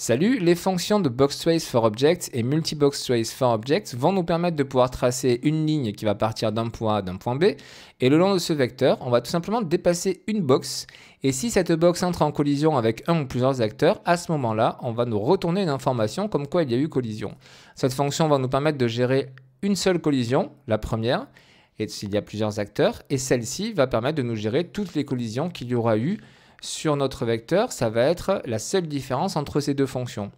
Salut, les fonctions de boxTrace4Objects et multiboxTrace4Objects vont nous permettre de pouvoir tracer une ligne qui va partir d'un point A d'un point B. Et le long de ce vecteur, on va tout simplement déplacer une box. Et si cette box entre en collision avec un ou plusieurs acteurs, à ce moment-là, on va nous retourner une information comme quoi il y a eu collision. Cette fonction va nous permettre de gérer une seule collision, la première, et s'il y a plusieurs acteurs. Et celle-ci va permettre de nous gérer toutes les collisions qu'il y aura eu sur notre vecteur. Ça va être la seule différence entre ces deux fonctions.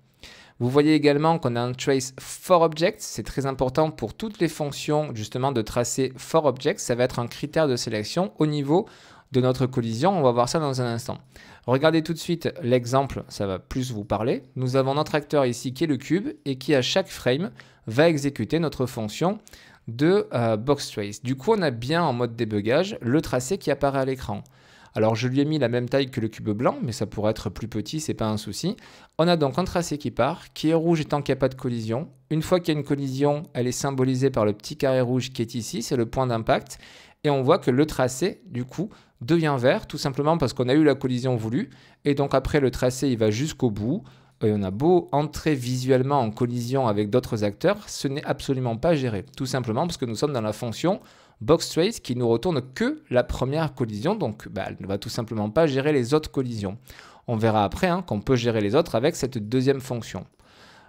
Vous voyez également qu'on a un trace for objects. C'est très important pour toutes les fonctions justement de tracer for objects. Ça va être un critère de sélection au niveau de notre collision. On va voir ça dans un instant. Regardez tout de suite l'exemple, ça va plus vous parler. Nous avons notre acteur ici qui est le cube et qui à chaque frame va exécuter notre fonction de boxTrace. Du coup, on a bien en mode débugage le tracé qui apparaît à l'écran. Alors je lui ai mis la même taille que le cube blanc, mais ça pourrait être plus petit, c'est pas un souci. On a donc un tracé qui part, qui est rouge tant qu'il n'y a pas de collision. Une fois qu'il y a une collision, elle est symbolisée par le petit carré rouge qui est ici, c'est le point d'impact. Et on voit que le tracé, du coup, devient vert, tout simplement parce qu'on a eu la collision voulue. Et donc après, le tracé, il va jusqu'au bout. Et on a beau entrer visuellement en collision avec d'autres acteurs, ce n'est absolument pas géré. Tout simplement parce que nous sommes dans la fonction boxTrace qui nous retourne que la première collision, donc elle ne va tout simplement pas gérer les autres collisions. On verra après qu'on peut gérer les autres avec cette deuxième fonction.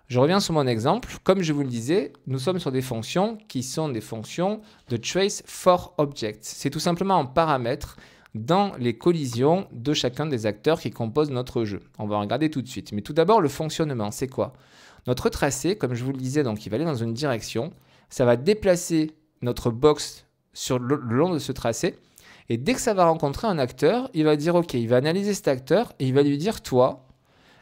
Je reviens sur mon exemple. Comme je vous le disais, nous sommes sur des fonctions qui sont des fonctions de trace for objects. C'est tout simplement un paramètre dans les collisions de chacun des acteurs qui composent notre jeu. On va regarder tout de suite. Mais tout d'abord, le fonctionnement, c'est quoi? Notre tracé, comme je vous le disais, donc il va aller dans une direction. Ça va déplacer notre box sur le long de ce tracé. Et dès que ça va rencontrer un acteur, il va dire OK, il va analyser cet acteur et il va lui dire toi,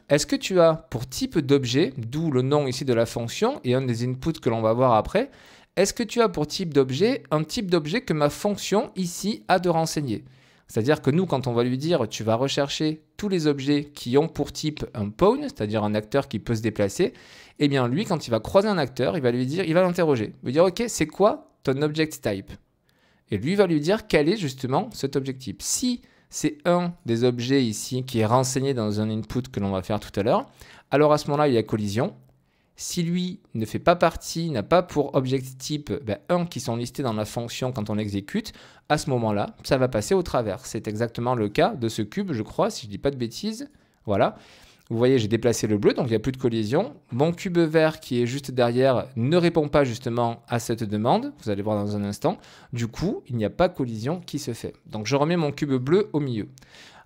est-ce que tu as pour type d'objet, d'où le nom ici de la fonction et un des inputs que l'on va voir après, est-ce que tu as pour type d'objet un type d'objet que ma fonction ici a de renseigner? C'est-à-dire que nous, quand on va lui dire tu vas rechercher tous les objets qui ont pour type un pawn, c'est-à-dire un acteur qui peut se déplacer, eh bien lui, quand il va croiser un acteur, il va lui dire, il va l'interroger. Il va lui dire OK, c'est quoi ton object type? Et lui va lui dire quel est justement cet object type. Si c'est un des objets ici qui est renseigné dans un input que l'on va faire tout à l'heure, alors à ce moment-là, il y a collision. Si lui ne fait pas partie, n'a pas pour object type un qui sont listés dans la fonction quand on exécute, à ce moment-là, ça va passer au travers. C'est exactement le cas de ce cube, je crois, si je ne dis pas de bêtises. Voilà. Vous voyez, j'ai déplacé le bleu, donc il n'y a plus de collision. Mon cube vert qui est juste derrière ne répond pas justement à cette demande. Vous allez voir dans un instant. Du coup, il n'y a pas de collision qui se fait. Donc je remets mon cube bleu au milieu.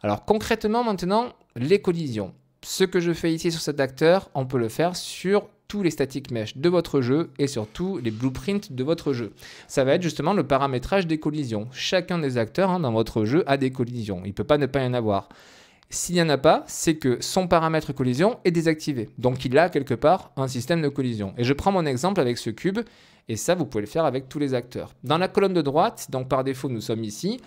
Alors concrètement maintenant, les collisions. Ce que je fais ici sur cet acteur, on peut le faire sur tous les static mesh de votre jeu et sur tous les blueprints de votre jeu. Ça va être justement le paramétrage des collisions. Chacun des acteurs dans votre jeu a des collisions. Il ne peut pas ne pas y en avoir. S'il n'y en a pas, c'est que son paramètre collision est désactivé. Donc il a quelque part un système de collision. Et je prends mon exemple avec ce cube, et ça vous pouvez le faire avec tous les acteurs. Dans la colonne de droite, donc par défaut nous sommes ici,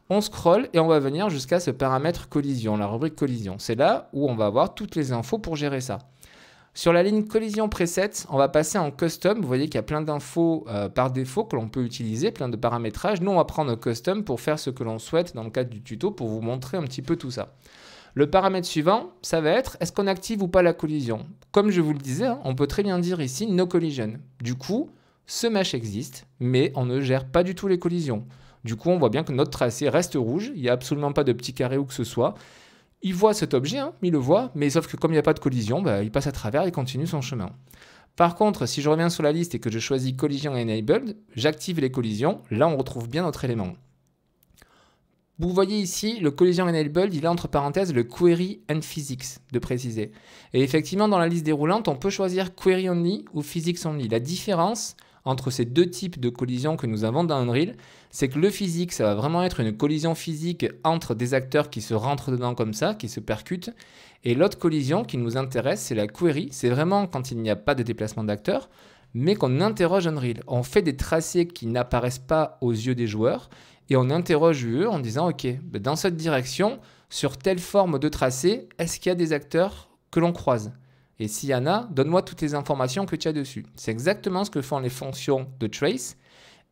on scrolle et on va venir jusqu'à ce paramètre collision, la rubrique collision. C'est là où on va avoir toutes les infos pour gérer ça. Sur la ligne collision preset, on va passer en custom. Vous voyez qu'il y a plein d'infos par défaut que l'on peut utiliser, plein de paramétrages. Nous, on va prendre custom pour faire ce que l'on souhaite dans le cadre du tuto pour vous montrer un petit peu tout ça. Le paramètre suivant, ça va être est-ce qu'on active ou pas la collision? Comme je vous le disais, on peut très bien dire ici no collision. Du coup, ce mesh existe, mais on ne gère pas du tout les collisions. Du coup, on voit bien que notre tracé reste rouge, il n'y a absolument pas de petit carré ou que ce soit. Il voit cet objet, il le voit, mais sauf que comme il n'y a pas de collision, il passe à travers et continue son chemin. Par contre, si je reviens sur la liste et que je choisis collision enabled, j'active les collisions, là on retrouve bien notre élément. Vous voyez ici, le collision enabled, il a entre parenthèses le query and physics, de préciser. Et effectivement, dans la liste déroulante, on peut choisir query only ou physics only. La différence entre ces deux types de collisions que nous avons dans Unreal, c'est que le physique, ça va vraiment être une collision physique entre des acteurs qui se rentrent dedans comme ça, qui se percutent. Et l'autre collision qui nous intéresse, c'est la query. C'est vraiment quand il n'y a pas de déplacement d'acteurs, mais qu'on interroge Unreal. On fait des tracés qui n'apparaissent pas aux yeux des joueurs, et on interroge UE en disant, OK, dans cette direction, sur telle forme de tracé, est-ce qu'il y a des acteurs que l'on croise? Et s'il y en a, donne-moi toutes les informations que tu as dessus. C'est exactement ce que font les fonctions de trace.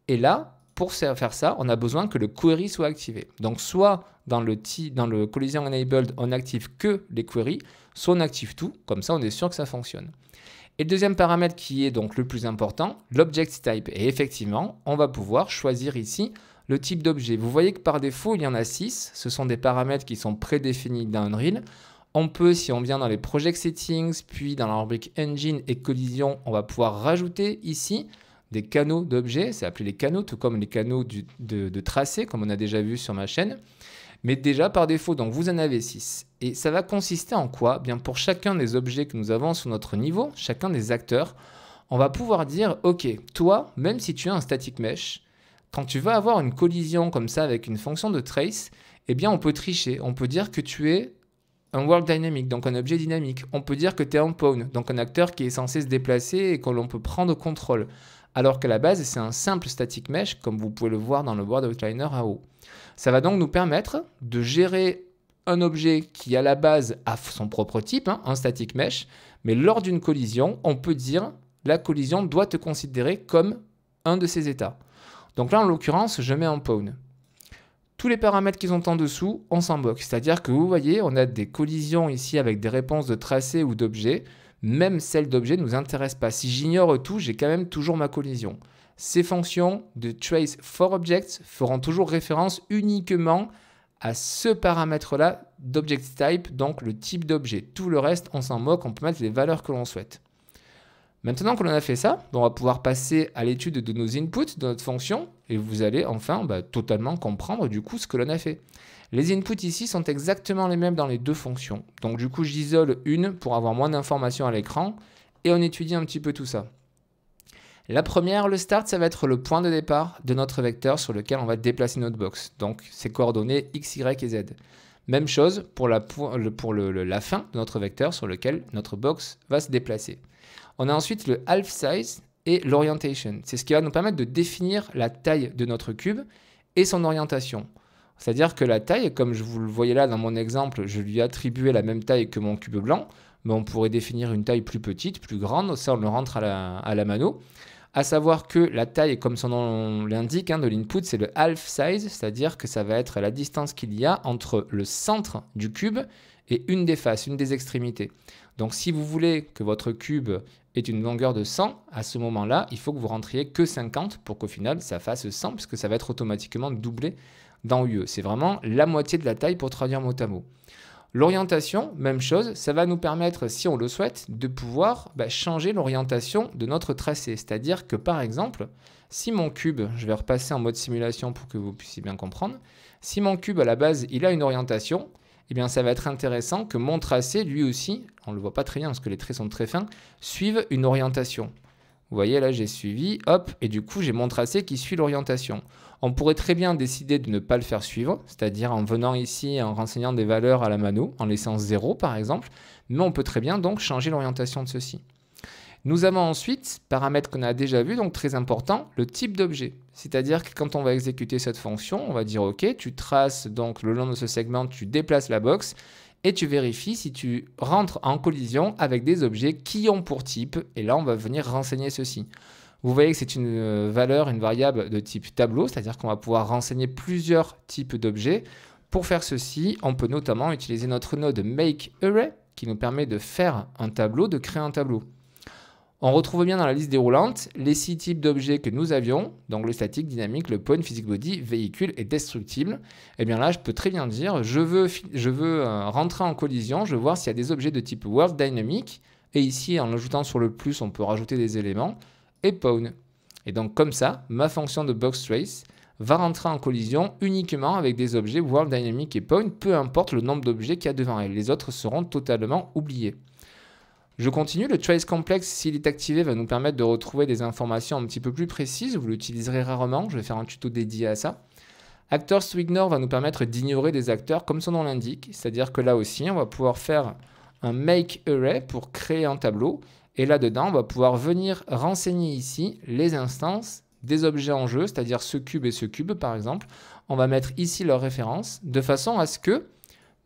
Et là, pour faire ça, on a besoin que le query soit activé. Donc soit dans le collision enabled, on n'active que les queries, soit on active tout, comme ça on est sûr que ça fonctionne. Et le deuxième paramètre qui est donc le plus important, l'object type. Et effectivement, on va pouvoir choisir ici le type d'objet. Vous voyez que par défaut, il y en a 6. Ce sont des paramètres qui sont prédéfinis dans Unreal. On peut, si on vient dans les Project Settings, puis dans la rubrique Engine et Collision, on va pouvoir rajouter ici des canaux d'objets. C'est appelé les canaux, tout comme les canaux de tracé, comme on a déjà vu sur ma chaîne. Mais déjà, par défaut, donc vous en avez 6. Et ça va consister en quoi? Bien, pour chacun des objets que nous avons sur notre niveau, chacun des acteurs, on va pouvoir dire, OK, toi, même si tu as un static mesh, quand tu vas avoir une collision comme ça avec une fonction de trace, eh bien, on peut tricher. On peut dire que tu es un world dynamic, donc un objet dynamique. On peut dire que tu es un pawn, donc un acteur qui est censé se déplacer et que l'on peut prendre contrôle. Alors qu'à la base, c'est un simple static mesh, comme vous pouvez le voir dans le board outliner en haut. Ça va donc nous permettre de gérer un objet qui, à la base, a son propre type, un static mesh, mais lors d'une collision, on peut dire la collision doit te considérer comme un de ces états. Donc là, en l'occurrence, je mets un pawn. Tous les paramètres qui sont en dessous, on s'en moque. C'est-à-dire que vous voyez, on a des collisions ici avec des réponses de tracé ou d'objet. Même celles d'objet ne nous intéressent pas. Si j'ignore tout, j'ai quand même toujours ma collision. Ces fonctions de trace for objects feront toujours référence uniquement à ce paramètre-là d'object type, donc le type d'objet. Tout le reste, on s'en moque, on peut mettre les valeurs que l'on souhaite. Maintenant que l'on a fait ça, on va pouvoir passer à l'étude de nos inputs de notre fonction et vous allez enfin totalement comprendre du coup ce que l'on a fait. Les inputs ici sont exactement les mêmes dans les deux fonctions. Donc du coup, j'isole une pour avoir moins d'informations à l'écran et on étudie un petit peu tout ça. La première, le start, ça va être le point de départ de notre vecteur sur lequel on va déplacer notre box. Donc, ses coordonnées x, y et z. Même chose pour la fin de notre vecteur sur lequel notre box va se déplacer. On a ensuite le half size et l'orientation. C'est ce qui va nous permettre de définir la taille de notre cube et son orientation. C'est-à-dire que la taille, comme je vous le voyez là dans mon exemple, je lui ai attribué la même taille que mon cube blanc, mais on pourrait définir une taille plus petite, plus grande, ça on le rentre à la mano. À savoir que la taille, comme son nom l'indique, de l'input, c'est le half size, c'est-à-dire que ça va être la distance qu'il y a entre le centre du cube et une des faces, une des extrémités. Donc si vous voulez que votre cube ait une longueur de 100, à ce moment-là, il faut que vous rentriez que 50 pour qu'au final ça fasse 100, puisque ça va être automatiquement doublé dans UE. C'est vraiment la moitié de la taille pour traduire mot à mot. L'orientation, même chose, ça va nous permettre, si on le souhaite, de pouvoir changer l'orientation de notre tracé. C'est-à-dire que par exemple, si mon cube, je vais repasser en mode simulation pour que vous puissiez bien comprendre, si mon cube à la base il a une orientation, eh bien ça va être intéressant que mon tracé, lui aussi, on ne le voit pas très bien parce que les traits sont très fins, suive une orientation. Vous voyez là j'ai suivi, hop, et du coup j'ai mon tracé qui suit l'orientation. On pourrait très bien décider de ne pas le faire suivre, c'est-à-dire en venant ici, en renseignant des valeurs à la mano, en laissant 0 par exemple, mais on peut très bien donc changer l'orientation de ceci. Nous avons ensuite, paramètre qu'on a déjà vu, donc très important, le type d'objet. C'est-à-dire que quand on va exécuter cette fonction, on va dire OK, tu traces donc le long de ce segment, tu déplaces la box, et tu vérifies si tu rentres en collision avec des objets qui ont pour type, et là on va venir renseigner ceci. Vous voyez que c'est une valeur, une variable de type tableau, c'est-à-dire qu'on va pouvoir renseigner plusieurs types d'objets. Pour faire ceci, on peut notamment utiliser notre node makeArray qui nous permet de faire un tableau, de créer un tableau. On retrouve bien dans la liste déroulante les 6 types d'objets que nous avions, donc le statique, dynamique, le point, physique body, véhicule et destructible. Et bien là, je peux très bien dire, je veux rentrer en collision, je veux voir s'il y a des objets de type world dynamic, et ici, en ajoutant sur le plus, on peut rajouter des éléments, et pawn. Et donc comme ça, ma fonction de box trace va rentrer en collision uniquement avec des objets world dynamic et pawn, peu importe le nombre d'objets qu'il y a devant elle. Les autres seront totalement oubliés. Je continue, le trace complex, s'il est activé, va nous permettre de retrouver des informations un petit peu plus précises. Vous l'utiliserez rarement, je vais faire un tuto dédié à ça. Actors to ignore va nous permettre d'ignorer des acteurs comme son nom l'indique, c'est-à-dire que là aussi, on va pouvoir faire un makeArray pour créer un tableau. Et là-dedans, on va pouvoir venir renseigner ici les instances des objets en jeu, c'est-à-dire ce cube et ce cube par exemple. On va mettre ici leur référence de façon à ce que,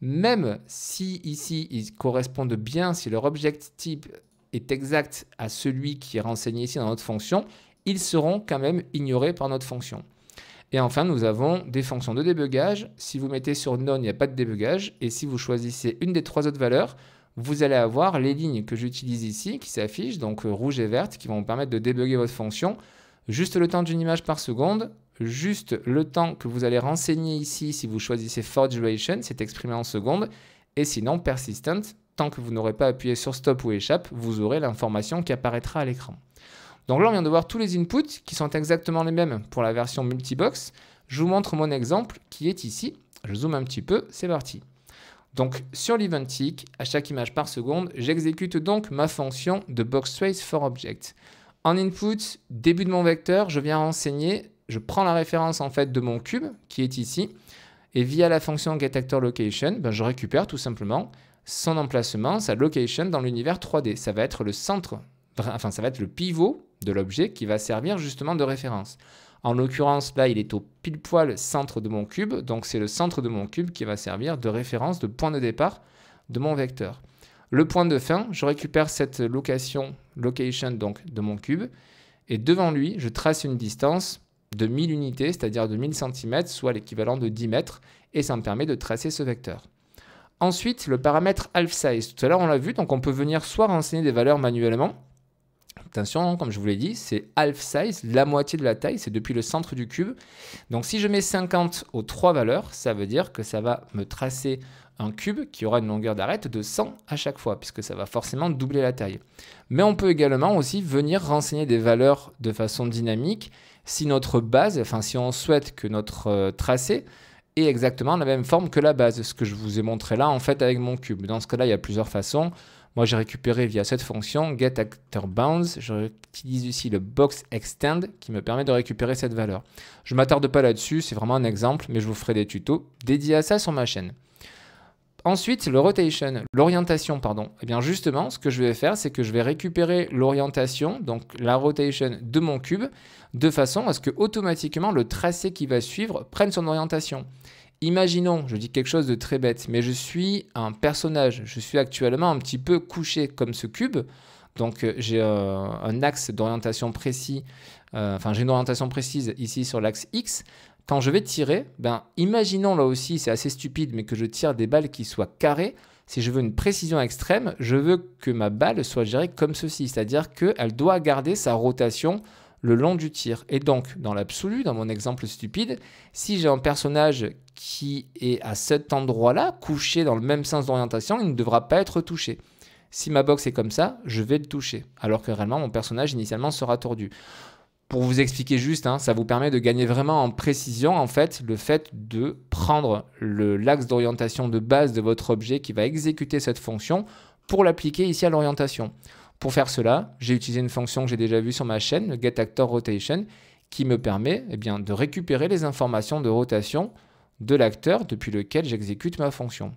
même si ici ils correspondent bien, si leur object type est exact à celui qui est renseigné ici dans notre fonction, ils seront quand même ignorés par notre fonction. Et enfin, nous avons des fonctions de débugage. Si vous mettez sur None, il n'y a pas de débugage. Et si vous choisissez une des 3 autres valeurs, vous allez avoir les lignes que j'utilise ici qui s'affichent, donc rouge et verte, qui vont vous permettre de débugger votre fonction. Juste le temps d'une image par seconde, juste le temps que vous allez renseigner ici si vous choisissez for duration, c'est exprimé en secondes, et sinon persistent, tant que vous n'aurez pas appuyé sur stop ou échappe, vous aurez l'information qui apparaîtra à l'écran. Donc là, on vient de voir tous les inputs qui sont exactement les mêmes pour la version multibox. Je vous montre mon exemple qui est ici. Je zoome un petit peu, c'est parti. Donc sur l'eventic, à chaque image par seconde, j'exécute donc ma fonction de boxTrace for object. En input, début de mon vecteur, je viens renseigner, je prends la référence en fait de mon cube qui est ici, et via la fonction getActorLocation, je récupère tout simplement son emplacement, sa location dans l'univers 3D. Ça va être le centre, enfin ça va être le pivot de l'objet qui va servir justement de référence. En l'occurrence, là, il est au pile poil centre de mon cube, donc c'est le centre de mon cube qui va servir de référence, de point de départ de mon vecteur. Le point de fin, je récupère cette location donc de mon cube, et devant lui, je trace une distance de 1000 unités, c'est-à-dire de 1000 cm, soit l'équivalent de 10 mètres, et ça me permet de tracer ce vecteur. Ensuite, le paramètre half-size. Tout à l'heure, on l'a vu, donc on peut venir soit renseigner des valeurs manuellement. Attention, comme je vous l'ai dit, c'est half-size, la moitié de la taille, c'est depuis le centre du cube. Donc si je mets 50 aux 3 valeurs, ça veut dire que ça va me tracer un cube qui aura une longueur d'arête de 100 à chaque fois, puisque ça va forcément doubler la taille. Mais on peut également aussi venir renseigner des valeurs de façon dynamique si notre base, enfin si on souhaite que notre tracé ait exactement la même forme que la base, ce que je vous ai montré là en fait avec mon cube. Dans ce cas-là, il y a plusieurs façons. Moi, j'ai récupéré via cette fonction getActorBounds. J'utilise ici le boxExtend qui me permet de récupérer cette valeur. Je ne m'attarde pas là-dessus, c'est vraiment un exemple, mais je vous ferai des tutos dédiés à ça sur ma chaîne. Ensuite, l'orientation, pardon. Eh bien justement, ce que je vais faire, c'est que je vais récupérer l'orientation, donc la rotation de mon cube, de façon à ce que automatiquement le tracé qui va suivre prenne son orientation. Imaginons, je dis quelque chose de très bête, mais je suis un personnage, je suis actuellement un petit peu couché comme ce cube, donc j'ai un axe d'orientation précis, j'ai une orientation précise ici sur l'axe X. Quand je vais tirer, imaginons là aussi, c'est assez stupide, mais que je tire des balles qui soient carrées. Si je veux une précision extrême, je veux que ma balle soit gérée comme ceci, c'est-à-dire qu'elle doit garder sa rotation le long du tir. Et donc, dans l'absolu, dans mon exemple stupide, si j'ai un personnage qui est à cet endroit-là, couché dans le même sens d'orientation, il ne devra pas être touché. Si ma box est comme ça, je vais le toucher, alors que réellement, mon personnage initialement sera tordu. Pour vous expliquer juste, ça vous permet de gagner vraiment en précision, en fait, le fait de prendre l'axe d'orientation de base de votre objet qui va exécuter cette fonction pour l'appliquer ici à l'orientation. Pour faire cela, j'ai utilisé une fonction que j'ai déjà vue sur ma chaîne, le getActorRotation, qui me permet de récupérer les informations de rotation de l'acteur depuis lequel j'exécute ma fonction.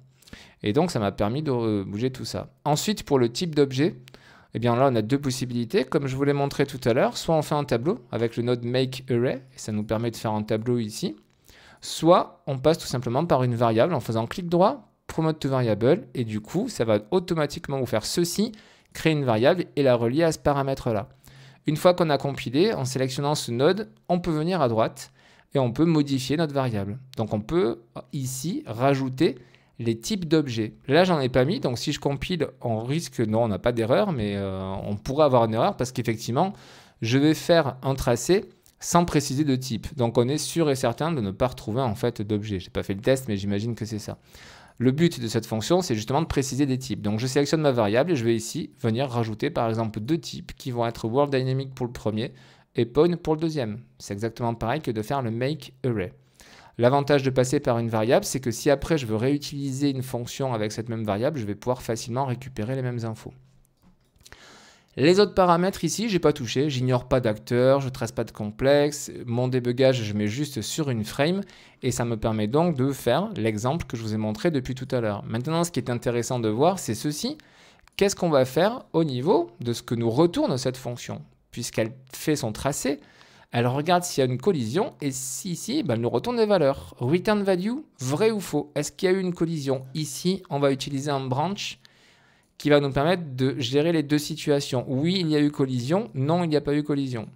Et donc, ça m'a permis de bouger tout ça. Ensuite, pour le type d'objet, là, on a deux possibilités. Comme je vous l'ai montré tout à l'heure, soit on fait un tableau avec le node makeArray, et ça nous permet de faire un tableau ici, soit on passe tout simplement par une variable en faisant clic droit, promote to variable, et du coup, ça va automatiquement vous faire ceci, créer une variable et la relier à ce paramètre-là. Une fois qu'on a compilé, en sélectionnant ce node, on peut venir à droite et on peut modifier notre variable. Donc on peut ici rajouter les types d'objets. Là, j'en ai pas mis, donc si je compile, on risque, non, on n'a pas d'erreur, mais on pourrait avoir une erreur parce qu'effectivement, je vais faire un tracé sans préciser de type. Donc on est sûr et certain de ne pas retrouver en fait d'objet. Je n'ai pas fait le test, mais j'imagine que c'est ça. Le but de cette fonction, c'est justement de préciser des types. Donc je sélectionne ma variable et je vais ici venir rajouter par exemple deux types qui vont être worldDynamic pour le premier et point pour le deuxième. C'est exactement pareil que de faire le makeArray. L'avantage de passer par une variable, c'est que si après je veux réutiliser une fonction avec cette même variable, je vais pouvoir facilement récupérer les mêmes infos. Les autres paramètres ici, je n'ai pas touché, j'ignore pas d'acteur, je ne trace pas de complexe, mon débugage, je mets juste sur une frame et ça me permet donc de faire l'exemple que je vous ai montré depuis tout à l'heure. Maintenant, ce qui est intéressant de voir, c'est ceci. Qu'est-ce qu'on va faire au niveau de ce que nous retourne cette fonction? Puisqu'elle fait son tracé, elle regarde s'il y a une collision et si ici, elle nous retourne des valeurs. Return value, vrai ou faux? Est-ce qu'il y a eu une collision? Ici, on va utiliser un branch qui va nous permettre de gérer les deux situations. Oui, il y a eu collision. Non, il n'y a pas eu collision.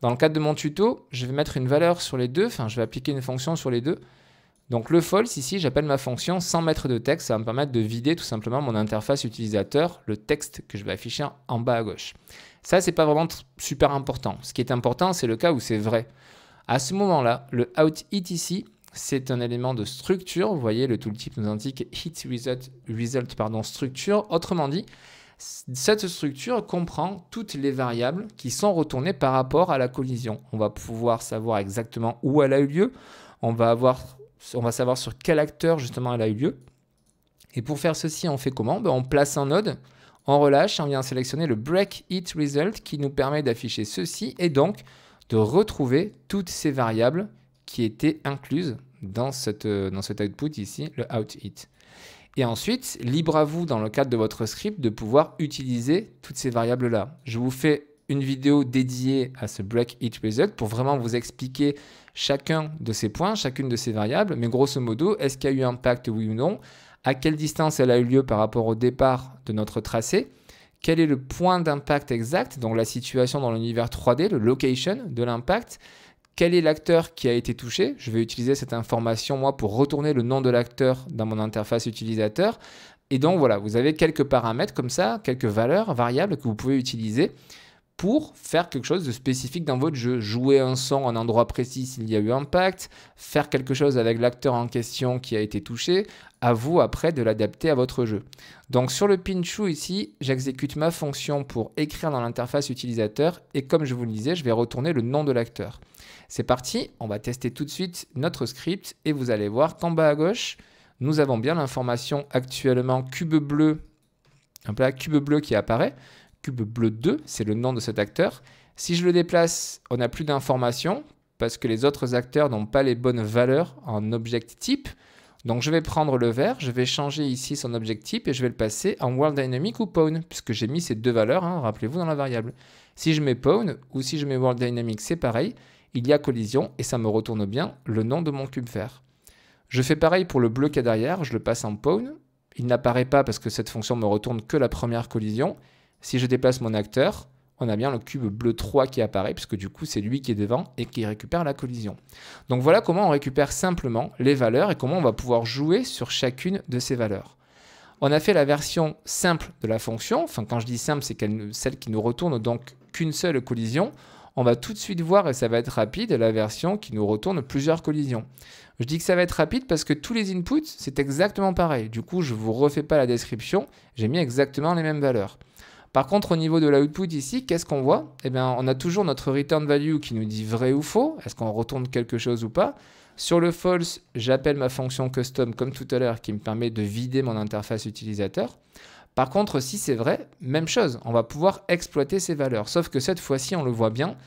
Dans le cadre de mon tuto, je vais mettre une valeur sur les deux, enfin je vais appliquer une fonction sur les deux. Donc le false, ici, j'appelle ma fonction sans mettre de texte. Ça va me permettre de vider tout simplement mon interface utilisateur, le texte que je vais afficher en bas à gauche. Ça, c'est pas vraiment super important. Ce qui est important, c'est le cas où c'est vrai. À ce moment-là, le outIt ici, c'est un élément de structure. Vous voyez, le tooltip nous indique hit result structure. Autrement dit, cette structure comprend toutes les variables qui sont retournées par rapport à la collision. On va pouvoir savoir exactement où elle a eu lieu. On va savoir sur quel acteur justement elle a eu lieu. Et pour faire ceci, on fait comment? On place un node, on relâche, on vient sélectionner le break it result qui nous permet d'afficher ceci et donc de retrouver toutes ces variables qui étaient incluses dans cet output ici, le outIt. Et ensuite, libre à vous dans le cadre de votre script de pouvoir utiliser toutes ces variables-là. Je vous fais une vidéo dédiée à ce break it result pour vraiment vous expliquer chacun de ces points, chacune de ces variables, mais grosso modo, est-ce qu'il y a eu impact oui ou non? À quelle distance elle a eu lieu par rapport au départ de notre tracé? Quel est le point d'impact exact, donc la situation dans l'univers 3D, le location de l'impact? Quel est l'acteur qui a été touché? Je vais utiliser cette information, moi, pour retourner le nom de l'acteur dans mon interface utilisateur. Et donc, voilà, vous avez quelques paramètres comme ça, quelques valeurs, variables que vous pouvez utiliser pour faire quelque chose de spécifique dans votre jeu. Jouer un son à un endroit précis s'il y a eu impact, faire quelque chose avec l'acteur en question qui a été touché, à vous après de l'adapter à votre jeu. Donc sur le pinchou ici, j'exécute ma fonction pour écrire dans l'interface utilisateur et comme je vous le disais, je vais retourner le nom de l'acteur. C'est parti, on va tester tout de suite notre script et vous allez voir qu'en bas à gauche, nous avons bien l'information actuellement cube bleu, un plat cube bleu qui apparaît. Cube bleu 2, c'est le nom de cet acteur. Si je le déplace, on n'a plus d'informations parce que les autres acteurs n'ont pas les bonnes valeurs en object type. Donc je vais prendre le vert, je vais changer ici son object type et je vais le passer en world dynamic ou pawn puisque j'ai mis ces deux valeurs, hein, rappelez-vous, dans la variable. Si je mets pawn ou si je mets world dynamic, c'est pareil, il y a collision et ça me retourne bien le nom de mon cube vert. Je fais pareil pour le bleu qui est derrière, je le passe en pawn. Il n'apparaît pas parce que cette fonction me retourne que la première collision. Si je déplace mon acteur, on a bien le cube bleu 3 qui apparaît, puisque du coup, c'est lui qui est devant et qui récupère la collision. Donc voilà comment on récupère simplement les valeurs et comment on va pouvoir jouer sur chacune de ces valeurs. On a fait la version simple de la fonction. Enfin, quand je dis simple, c'est celle qui nous retourne donc qu'une seule collision. On va tout de suite voir, et ça va être rapide, la version qui nous retourne plusieurs collisions. Je dis que ça va être rapide parce que tous les inputs, c'est exactement pareil. Du coup, je ne vous refais pas la description. J'ai mis exactement les mêmes valeurs. Par contre, au niveau de l'output ici, qu'est-ce qu'on voit? Eh bien, on a toujours notre return value qui nous dit vrai ou faux. Est-ce qu'on retourne quelque chose ou pas? Sur le false, j'appelle ma fonction custom comme tout à l'heure qui me permet de vider mon interface utilisateur. Par contre, si c'est vrai, même chose. On va pouvoir exploiter ces valeurs. Sauf que cette fois-ci, on le voit bien,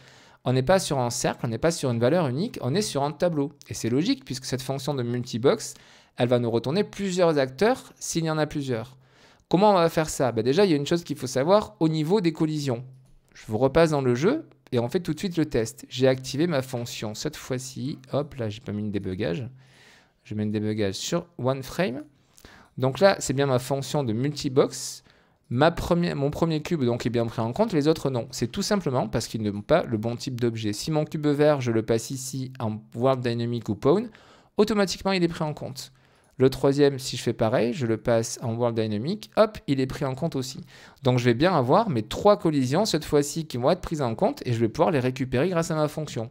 on n'est pas sur un cercle, on n'est pas sur une valeur unique, on est sur un tableau. Et c'est logique puisque cette fonction de multibox, elle va nous retourner plusieurs acteurs s'il y en a plusieurs. Comment on va faire ça? Déjà, il y a une chose qu'il faut savoir au niveau des collisions. Je vous repasse dans le jeu et on fait tout de suite le test. J'ai activé ma fonction. Cette fois-ci, hop, là, j'ai pas mis une débugage. Je mets une débugage sur OneFrame. Donc là, c'est bien ma fonction de multibox. Mon premier cube donc, est bien pris en compte, les autres non. C'est tout simplement parce qu'ils n'ont pas le bon type d'objet. Si mon cube vert, je le passe ici en World Dynamic ou Pawn, automatiquement, il est pris en compte. Le troisième, si je fais pareil, je le passe en World Dynamic, hop, il est pris en compte aussi. Donc je vais bien avoir mes 3 collisions cette fois-ci qui vont être prises en compte et je vais pouvoir les récupérer grâce à ma fonction.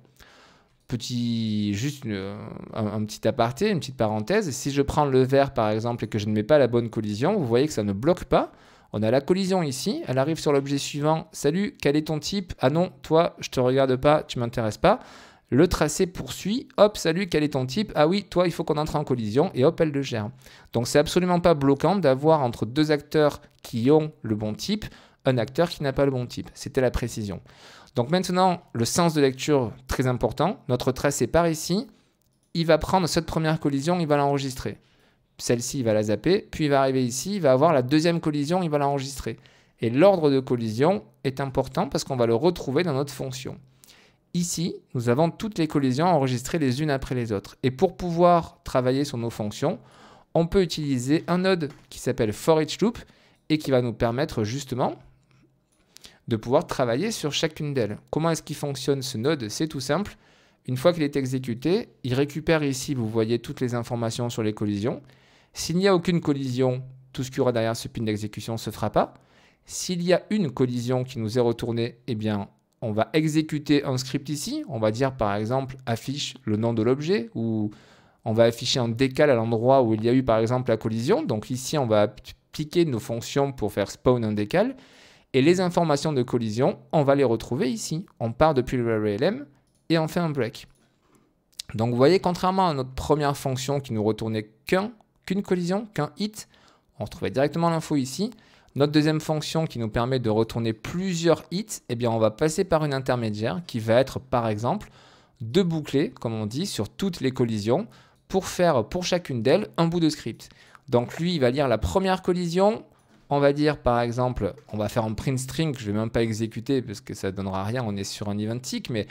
Juste un petit aparté, une petite parenthèse. Si je prends le vert par exemple et que je ne mets pas la bonne collision, vous voyez que ça ne bloque pas. On a la collision ici, elle arrive sur l'objet suivant. Salut, quel est ton type? Ah non, toi, je te regarde pas, tu m'intéresses pas. Le tracé poursuit, hop, salut, quel est ton type? Ah oui, toi, il faut qu'on entre en collision, et hop, elle le gère. Donc, c'est absolument pas bloquant d'avoir entre deux acteurs qui ont le bon type, un acteur qui n'a pas le bon type. C'était la précision. Donc maintenant, le sens de lecture, très important. Notre tracé par ici, il va prendre cette première collision, il va l'enregistrer. Celle-ci, il va la zapper, puis il va arriver ici, il va avoir la deuxième collision, il va l'enregistrer. Et l'ordre de collision est important parce qu'on va le retrouver dans notre fonction. Ici, nous avons toutes les collisions enregistrées les unes après les autres. Et pour pouvoir travailler sur nos fonctions, on peut utiliser un node qui s'appelle forEachLoop et qui va nous permettre justement de pouvoir travailler sur chacune d'elles. Comment est-ce qu'il fonctionne ce node? C'est tout simple. Une fois qu'il est exécuté, il récupère ici, vous voyez, toutes les informations sur les collisions. S'il n'y a aucune collision, tout ce qu'il y aura derrière ce pin d'exécution ne se fera pas. S'il y a une collision qui nous est retournée, eh bien, on va exécuter un script ici. On va dire par exemple affiche le nom de l'objet ou on va afficher un décal à l'endroit où il y a eu par exemple la collision. Donc ici, on va appliquer nos fonctions pour faire spawn un décal. Et les informations de collision, on va les retrouver ici. On part depuis le ArrayLM et on fait un break. Donc vous voyez, contrairement à notre première fonction qui nous retournait qu'une collision, qu'un hit, on retrouvait directement l'info ici. Notre deuxième fonction qui nous permet de retourner plusieurs hits, eh bien on va passer par une intermédiaire qui va être par exemple de boucler, comme on dit, sur toutes les collisions pour faire pour chacune d'elles un bout de script. Donc lui, il va lire la première collision. On va dire par exemple, on va faire un print string que je ne vais même pas exécuter parce que ça ne donnera rien, on est sur un event tick, mais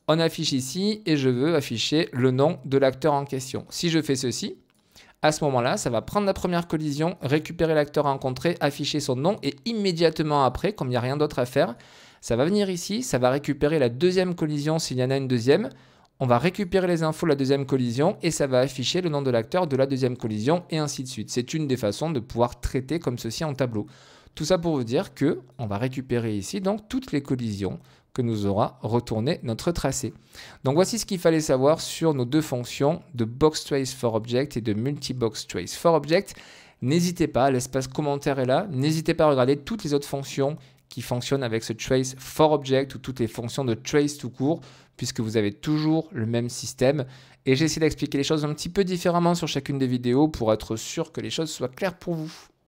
on affiche ici et je veux afficher le nom de l'acteur en question. Si je fais ceci, à ce moment-là, ça va prendre la première collision, récupérer l'acteur rencontré, afficher son nom et immédiatement après, comme il n'y a rien d'autre à faire, ça va venir ici, ça va récupérer la deuxième collision s'il y en a une deuxième. On va récupérer les infos de la deuxième collision et ça va afficher le nom de l'acteur de la deuxième collision et ainsi de suite. C'est une des façons de pouvoir traiter comme ceci en tableau. Tout ça pour vous dire que on va récupérer ici donc toutes les collisions que nous aura retourné notre tracé. Donc voici ce qu'il fallait savoir sur nos deux fonctions de boxTrace4Object et de multiboxTrace4Object. N'hésitez pas, l'espace commentaire est là. N'hésitez pas à regarder toutes les autres fonctions qui fonctionnent avec ce trace4Object ou toutes les fonctions de trace tout court, puisque vous avez toujours le même système. Et j'ai essayé d'expliquer les choses un petit peu différemment sur chacune des vidéos pour être sûr que les choses soient claires pour vous.